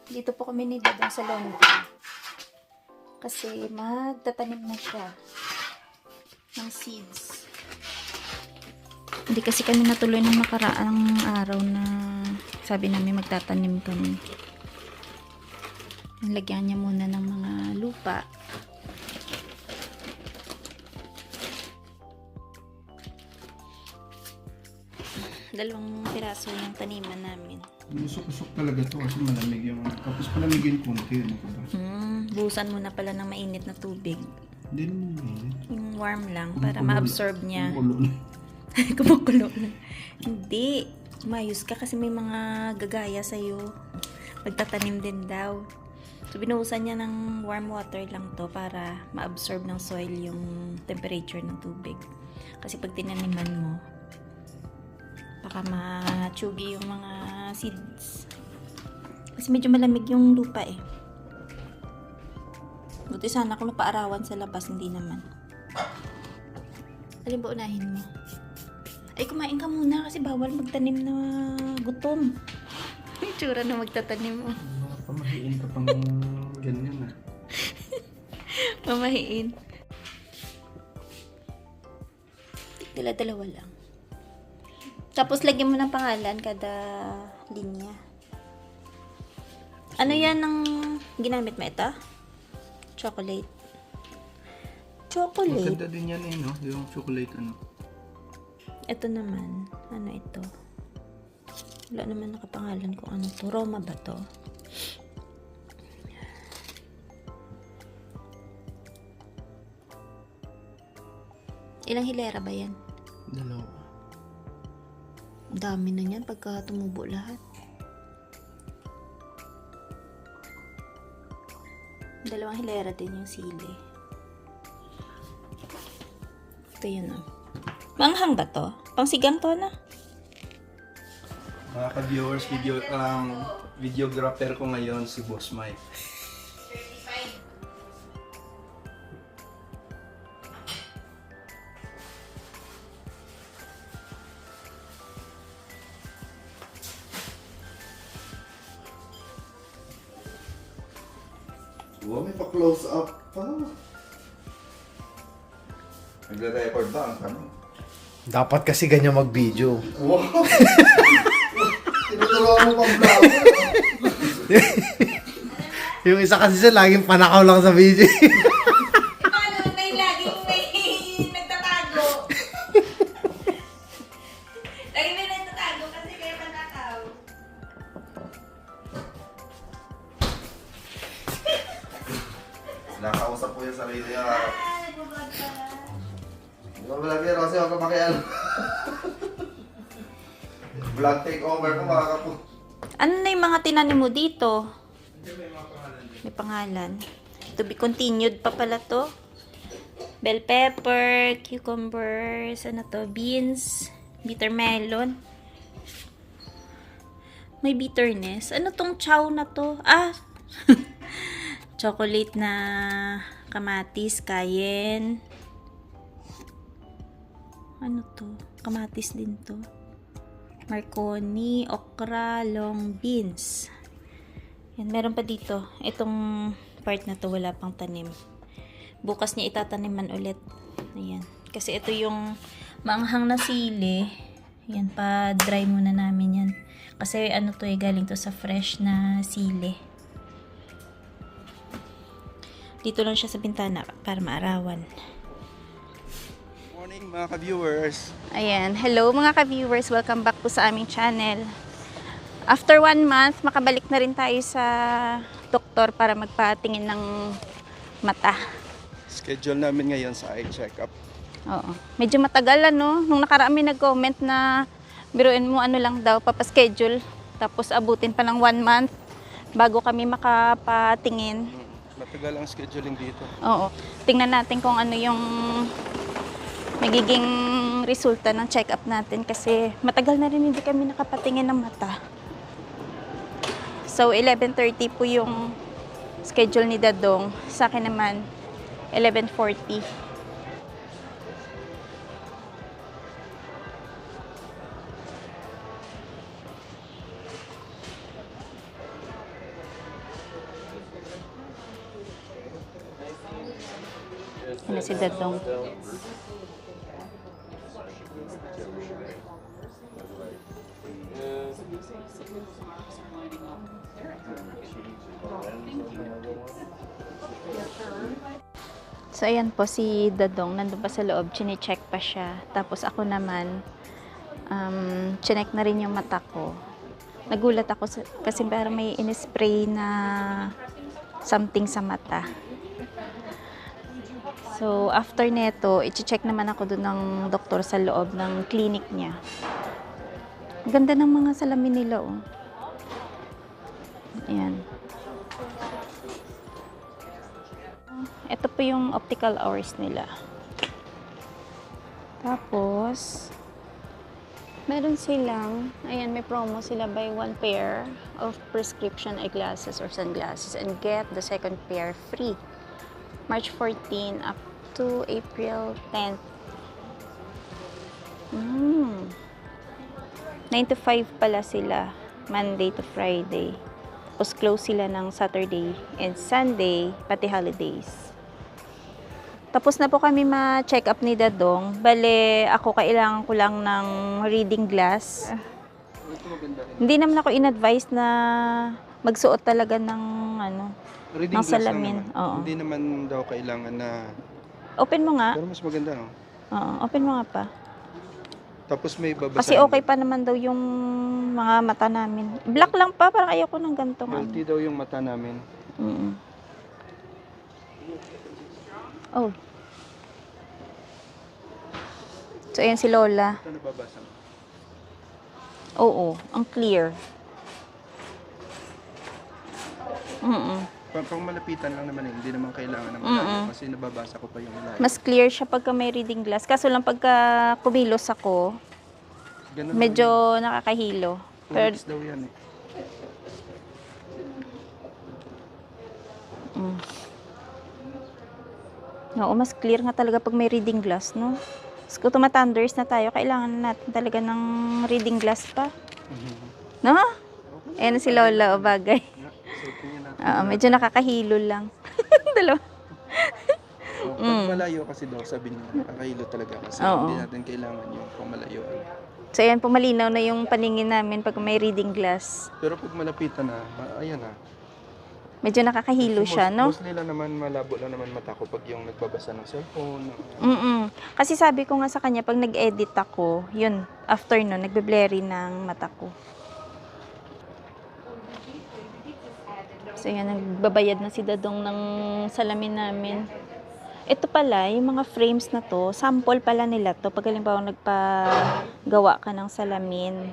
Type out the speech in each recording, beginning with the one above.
Dito po kami ni Dadang sa laundry. Kasi magtatanim na siya ng seeds. Hindi kasi kami natuloy ng nakaraang araw na sabi namin magtatanim kami. Lagyan niya muna ng mga lupa. Dalawang piraso yung taniman namin. Usok-usok talaga to kasi malamig yung tapos palamigin konti. Buhusan mo na pala ng mainit na tubig. Hindi naman. Yung warm lang para ma-absorb niya. Kumukulo na. Kumukulo na. Hindi. Mayos ka kasi may mga gagaya sa'yo. Magtatanim din daw. So, binuhusan niya ng warm water lang to para ma-absorb ng soil yung temperature ng tubig. Kasi pag tinaniman mo, baka ma-chugi yung mga seeds. Kasi medyo malamig yung lupa eh. Buti sana kung napaarawan sa labas, hindi naman. Alin ba unahin mo? Ay, kumain ka muna kasi bawal magtanim na gutom. Yung tsura na magtatanim mo. Pamahiin ka pang ganyan ah. Mamahiin. Dala-dalawa lang. Tapos lagyan mo ng pangalan kada linya. Ano yan ang ginamit mo ito? Chocolate. Chocolate? Maganda din yan eh no? Yung chocolate ano. Ito naman. Ano ito? Wala naman nakapangalan kung ano to. Roma ba to? Ilang hilera ba yan? Dalawa. Ang dami na yan pagka tumubo lahat. Dalawang hilera din yung sili. Ito yun oh. Manghang ba to? Pangsigang to na? Mga ka-viewers, videographer ko ngayon si Boss Mike. Wow, may pa-close up pa. Nagre-record ba ang tanong? Dapat kasi ganyan mag-video. Wow! Tinuturuan mo pang vlog. Yung isa kasi siya laging panakaw lang sa video. Paano? May laging may nagtatago. Laging may nagtatago kasi kaya panakaw. Nakausap po yung sarili niya. Nagbablog ka. Vlog niya kasi ako makialam. Vlog takeover ko mga kapo. Ano na yung mga tinanim mo dito? May pangalan. To be continued pa pala to. Bell pepper, cucumbers, ano to, beans, bitter melon. May bitterness. Ano tong chow na to? Ah! Chocolate na kamatis, cayenne. Ano to? Kamatis din to. Marconi, okra, long beans. Yan, meron pa dito. Itong part na to wala pang tanim. Bukas niya itataniman ulit. Ayan. Kasi ito yung maanghang na sili. Ayan, pa-dry muna namin yan. Kasi ano to eh, galing to sa fresh na sili. Dito lang siya sa bintana para maarawan. Morning mga ka-viewers. Ayan. Hello mga ka-viewers. Welcome back po sa aming channel. After 1 month, makabalik na rin tayo sa doktor para magpatingin ng mata. Schedule namin ngayon sa eye check-up. Oo. Medyo matagal ano. Nung nakaraan may nag-comment na biruin mo ano lang daw, papaschedule. Tapos abutin pa ng 1 month bago kami makapatingin. Matagal ang scheduling dito. Oo. Tingnan natin kung ano yung magiging resulta ng check-up natin kasi matagal na rin hindi kami nakapatingin ng mata. So, 11:30 po yung schedule ni Dadong. Sa akin naman, 11:40. Ano si Dadong? So, ayan po si Dadong. Nandun pa sa loob. Chine-check pa siya. Tapos ako naman, chinek na rin yung mata ko. Nagulat ako kasi parang may in-spray na something sa mata. So, after neto, i-check naman ako doon ng doktor sa loob ng clinic niya. Ang ganda ng mga salamin nila, oh. Ayan. Ito po yung optical hours nila. Tapos, meron silang, ayan, may promo sila, buy one pair of prescription eyeglasses or sunglasses and get the second pair free. March 14 up to April 10th. 9 to 5 pala sila, Monday to Friday. Tapos close sila ng Saturday and Sunday, pati holidays. Tapos na po kami ma-check up ni Dadong. Bale, ako kailangan ko lang ng reading glass. Hindi naman ako in-advise na magsuot talaga ng Reading ng glass lang salamin. naman. Oo. Hindi naman daw kailangan na... Open mo nga. Pero mas maganda, no? Oo, open mo nga pa. Tapos may babasahin. Kasi okay pa naman daw yung mga mata namin. Black lang pa, parang ayoko ng ganitong Healthy daw yung mata namin. Oh. So, ayan si Lola. Ito nababasa mo. Oo, ang clear. Pang malapitan lang naman, hindi naman kailangan ng malayo kasi nababasa ko pa yung malayo. Mas clear siya pagka may reading glass. Kaso lang pagka kumilos ako, Ganun medyo nakakahilo. Pero, daw yan eh. oo, mas clear nga talaga pag may reading glass, no? Tapos kung tumatanders na tayo, kailangan natin talaga ng reading glass pa. No? Ayan si Lola, o bagay. Oo, medyo nakakahilo lang. Dalawa. Pag malayo kasi daw, sabi niya, nakakahilo talaga kasi Oo. hindi natin kailangan yung pamalayo. So, ayan, pumalinaw na yung paningin namin pag may reading glass. Pero pag malapitan na, ayan na. Medyo nakakahilo siya, no? Mostly lang naman, malabo lang naman mata ko pag yung nagbabasa ng cellphone. Kasi sabi ko nga sa kanya, pag nag-edit ako, yun, after nun, nagbe-blurry ng mata ko. So, yan, nagbabayad na si Dadong ng salamin namin. Ito pala, yung mga frames na to, sample pala nila to. Pag halimbawa nagpagawa ka ng salamin.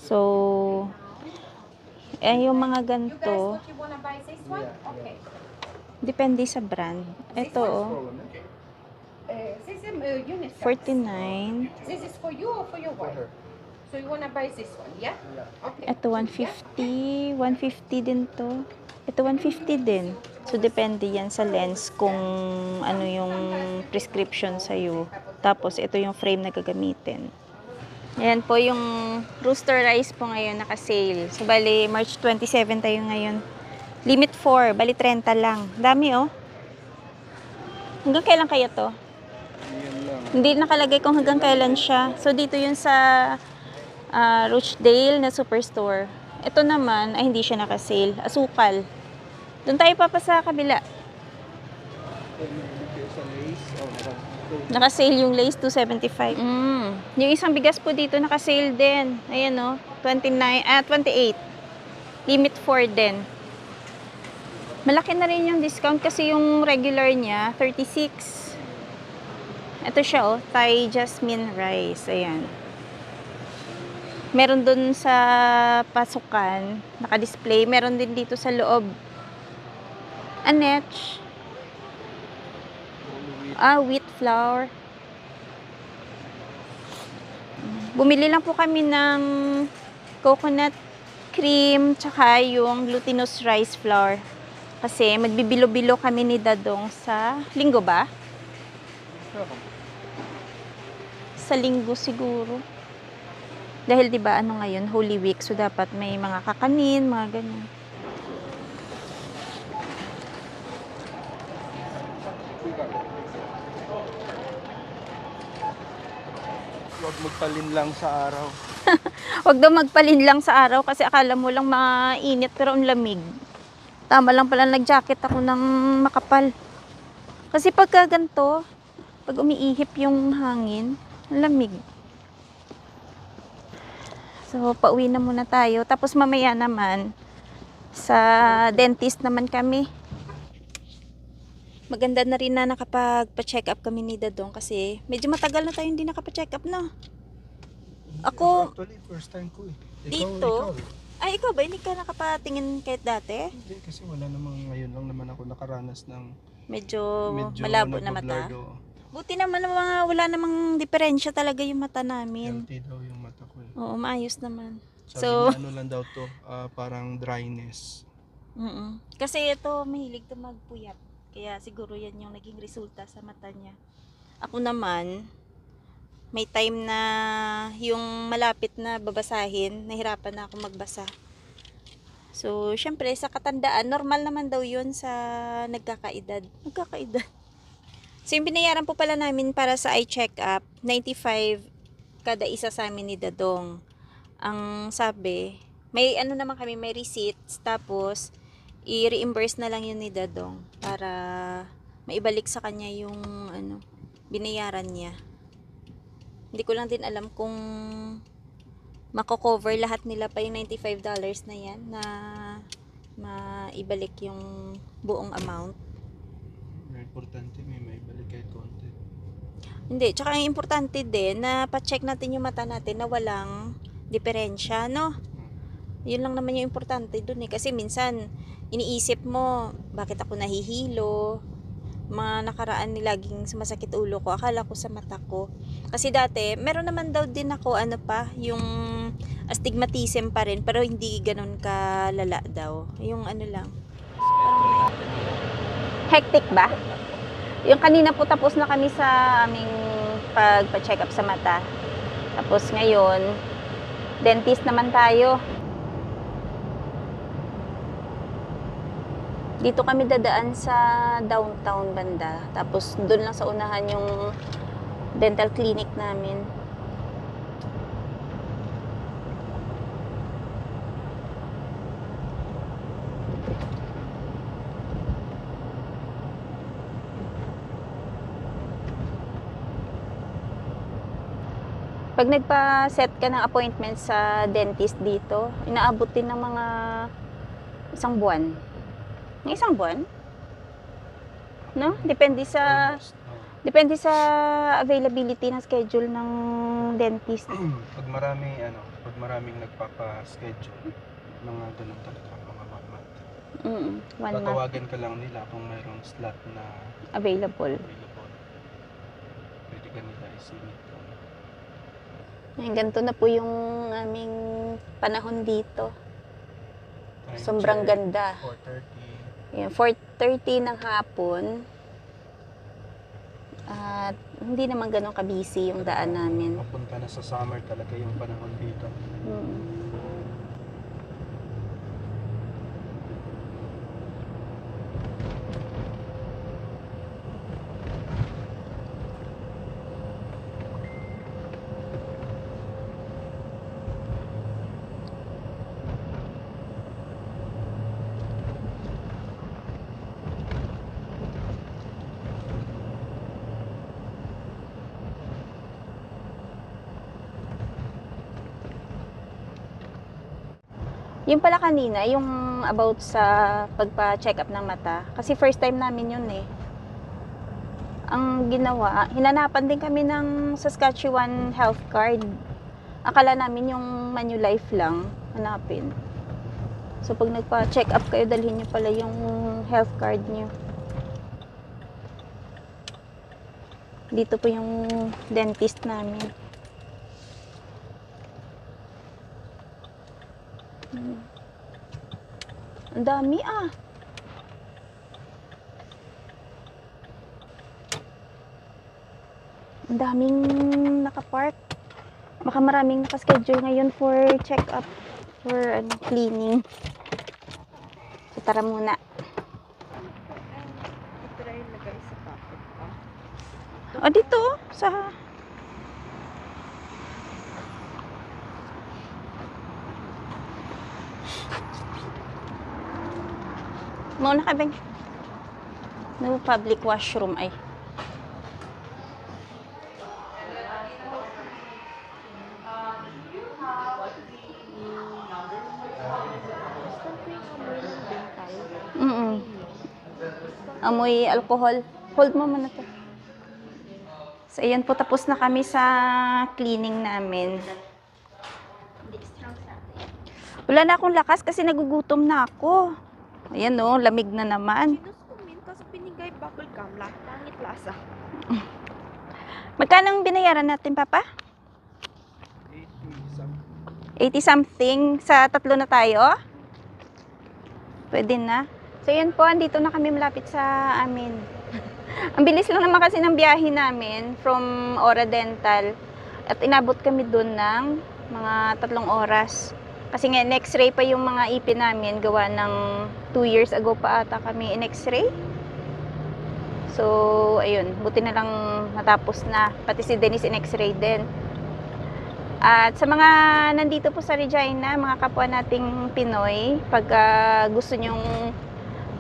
So, yung mga ganito, depende sa brand. Ito, oh, 49. This is for you or for your wife? So you wanna buy this one, yeah? Okay. Ito, 150. 150 din to. Ito, 150 din. So, depende yan sa lens kung ano yung prescription sa'yo. Tapos, ito yung frame na gagamitin. Ayan po yung rooster rice po ngayon naka-sale. So, bali, March 27 tayo ngayon. Limit 4, bali 30 lang. Dami, oh. Hanggang kailan kaya to? Yan lang. Hindi nakalagay kung hanggang kailan siya. So, dito yun sa Rochdale na superstore. Ito naman, ay hindi siya naka-sale. Asukal. Doon tayo pa sa kabila. Naka-sale yung lace, 275. Yung isang bigas po dito, naka-sale din. Ayan, oh, 28. Limit 4 din. Malaki na rin yung discount kasi yung regular niya, 36. Ito siya, oh, Thai Jasmine Rice. Ayan. Meron dun sa pasukan, naka-display. Meron din dito sa loob. Anetch. Wheat flour. Bumili lang po kami ng coconut cream tsaka yung glutinous rice flour. Kasi magbibilo-bilo kami ni Dadong sa linggo ba? Sa linggo siguro. Dahil 'di ba ano ngayon, Holy Week, so dapat may mga kakanin, mga ganyan. Huwag magpalin lang sa araw. Huwag daw magpalin lang sa araw kasi akala mo lang mainit pero ang lamig. Tama lang pala nag-jacket ako ng makapal. Kasi pagka ganito, pag umiihip yung hangin, ang lamig. So, pauwi na muna tayo. Tapos mamaya naman, sa dentist naman kami. Maganda na rin na nakapag-check up kami ni Dadong kasi medyo matagal na tayo hindi nakapa-check up na. Ako, Actually, first time ko eh. dito, ay ikaw ba, hindi ka nakapatingin kahit dati? Hindi, kasi wala namang ngayon lang naman ako nakaranas ng Medyo medyo malabo na mata. nagbablurred, oo. Buti naman wala namang diferensya talaga yung mata namin. Healthy daw yung mata ko eh. Oo, maayos naman. Sabi So, niya, ano lang daw to, parang dryness. kasi ito, mahilig to magpuyat. Kaya siguro yan yung naging resulta sa mata niya. Ako naman, may time na yung malapit na babasahin, nahirapan na ako magbasa. So, syempre, sa katandaan, normal naman daw yun sa nagkakaedad. Nagkakaedad. So, yung binayaran po pala namin para sa eye check-up, 95 kada isa sa amin ni Dadong. Ang sabi, may ano naman kami, may receipts, tapos i-reimburse na lang yun ni Dadong para maibalik sa kanya yung ano, binayaran niya. Hindi ko lang din alam kung mako-cover lahat nila pa yung $95 na yan na maibalik yung buong amount. Importante may maibalik kahit konti. Hindi, tsaka ang importante din na pa-check natin yung mata natin na walang diferensya, no? Yun lang naman yung importante dun eh. Kasi minsan, iniisip mo, bakit ako nahihilo? Mga nakaraan ni laging sumasakit ulo ko. Akala ko sa mata ko. Kasi dati, meron naman daw din ako, ano pa, yung astigmatism pa rin. Pero hindi ganun kalala daw. Yung ano lang. Hectic ba? Yung kanina po tapos na kami sa aming pagpa-check up sa mata. Tapos ngayon, dentist naman tayo. Dito kami dadaan sa downtown banda. Tapos doon lang sa unahan yung dental clinic namin. Pag nagpa-set ka ng appointment sa dentist dito, inaabot din ng mga isang buwan. Ng isang buwan? No? Depende sa availability ng schedule ng dentist. Pag maraming nagpapa-schedule, mga ganun talaga, mga 1 month. 1 month Tatawagan ka lang nila kung mayroong slot na available. Pwede ka nila isimit. Ayan, ganito na po yung aming panahon dito. Sobrang ganda. 4:30. Ayan, 4:30 ng hapon. At hindi naman ganun ka-busy yung daan namin. Papunta na sa summer talaga yung panahon dito. Yung pala kanina, yung about sa pagpa-check up ng mata. Kasi first time namin yun eh. Ang ginawa, hinanapan din kami ng Saskatchewan health card. Akala namin yung Manulife lang hanapin. So pag nagpa-check up kayo, dalhin nyo pala yung health card nyo. Dito po yung dentist namin. Ang dami ah. Ang daming nakapark. Baka maraming nakaschedule ngayon for check-up, for cleaning. So tara muna. Try lagay sa pocket. O, dito, oh, sa... Mauna ka, Beng. No public washroom, ay. Amoy alcohol. Hold mo muna to. So, ayan po, tapos na kami sa cleaning namin. Wala na akong lakas kasi nagugutom na ako. Ayan o, lamig na naman. Sinuskumin kasi pinigay bubble gum lang. Pangit lasa. Magkano ang binayaran natin, Papa? 80 something. Sa tatlo na tayo? Pwede na. So, yan po, andito na kami malapit sa amin. Ang bilis lang naman kasi ng biyahe namin from Ora Dental. At inabot kami dun ng mga 3 oras. Kasi nga, in-x-ray pa yung mga ipin namin. Gawa ng 2 years ago pa ata kami in-x-ray. So, ayun. Buti na lang natapos na. Pati si Dennis in-x-ray din. At sa mga nandito po sa Regina, mga kapwa nating Pinoy, pag gusto nyong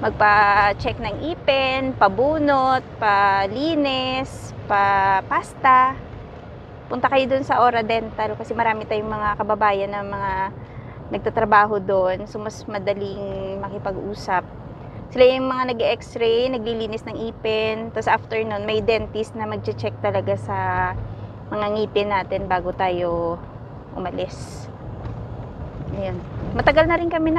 magpa-check ng ipin, pabunot, palinis, pa-pasta, punta kayo dun sa Ora Dental kasi marami tayong mga kababayan na mga nagtatrabaho doon. So, mas madaling makipag-usap. Sila yung mga nag-x-ray, naglilinis ng ipin. Tapos after nun, may dentist na mag-check talaga sa mga ngipin natin bago tayo umalis. Ayan. Matagal na rin kami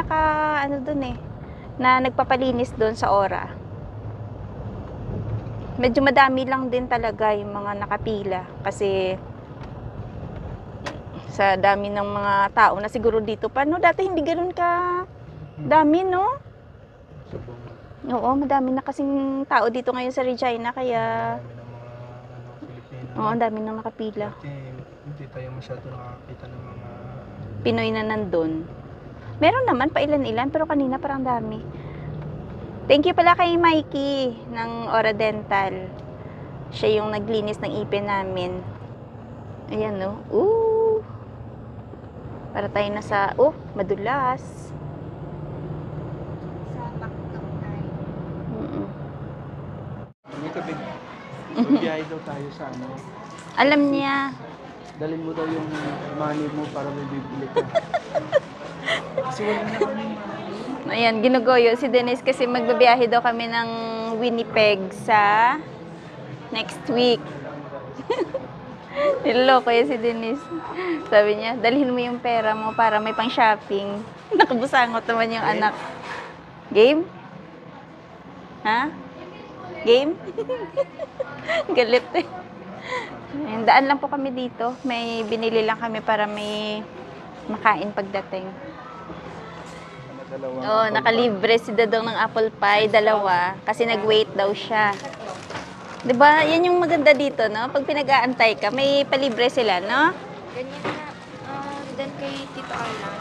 na nagpapalinis doon sa Ora. Medyo madami lang din talaga yung mga nakapila kasi sa dami ng mga tao na siguro dito pa, no? Dati hindi ganoon ka dami, no? Oo, madami na kasing tao dito ngayon sa Regina, kaya Filipino. oo, ang dami nang nakapila. Dati, hindi tayo masyado nakakita ng mga Pinoy na nandun. Meron naman, pa ilan-ilan, pero kanina parang dami. Thank you pala kay Mikey ng Ora Dental. Siya yung naglinis ng ipin namin. Ayan, no? Ooh! Para tayo nasa, madulas. Sa Macdo tayo. May kabig. Magbiyahe daw tayo sa ano. Alam niya. Dalhin mo daw yung money mo para may bibili ka. Kasi wala na kami. Ayan, ginugoyo si Dennis kasi magbabiyahe daw kami ng Winnipeg sa next week. Niloloko yan si Dennis. Sabi niya, dalhin mo yung pera mo para may pang shopping. Nakabusangot naman yung anak. Game? Ha? Game? Galit eh. Ayan, daan lang po kami dito. May binili lang kami para may makain pagdating. Oo, nakalibre si Dadong ng apple pie, 2. Kasi nag-wait daw siya. 'Di ba? Yan yung maganda dito, no? Pag pinag-aantay ka, may palibre sila, no? Ganyan na. Dan kay Tito Alan.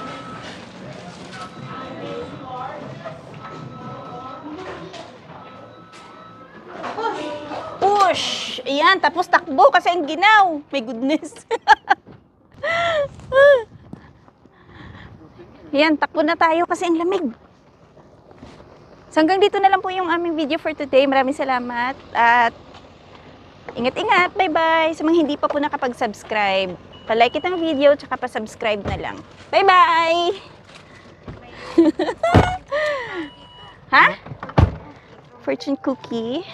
Push! Ayan, tapos takbo kasi ang ginaw. My goodness. Ayan, takbo na tayo kasi ang lamig. So hanggang dito na lang po yung aming video for today. Maraming salamat at ingat-ingat. Bye-bye. Sa mga hindi pa po nakapag-subscribe, pa-like it ang video tsaka pa-subscribe na lang. Bye-bye! Ha? Fortune cookie.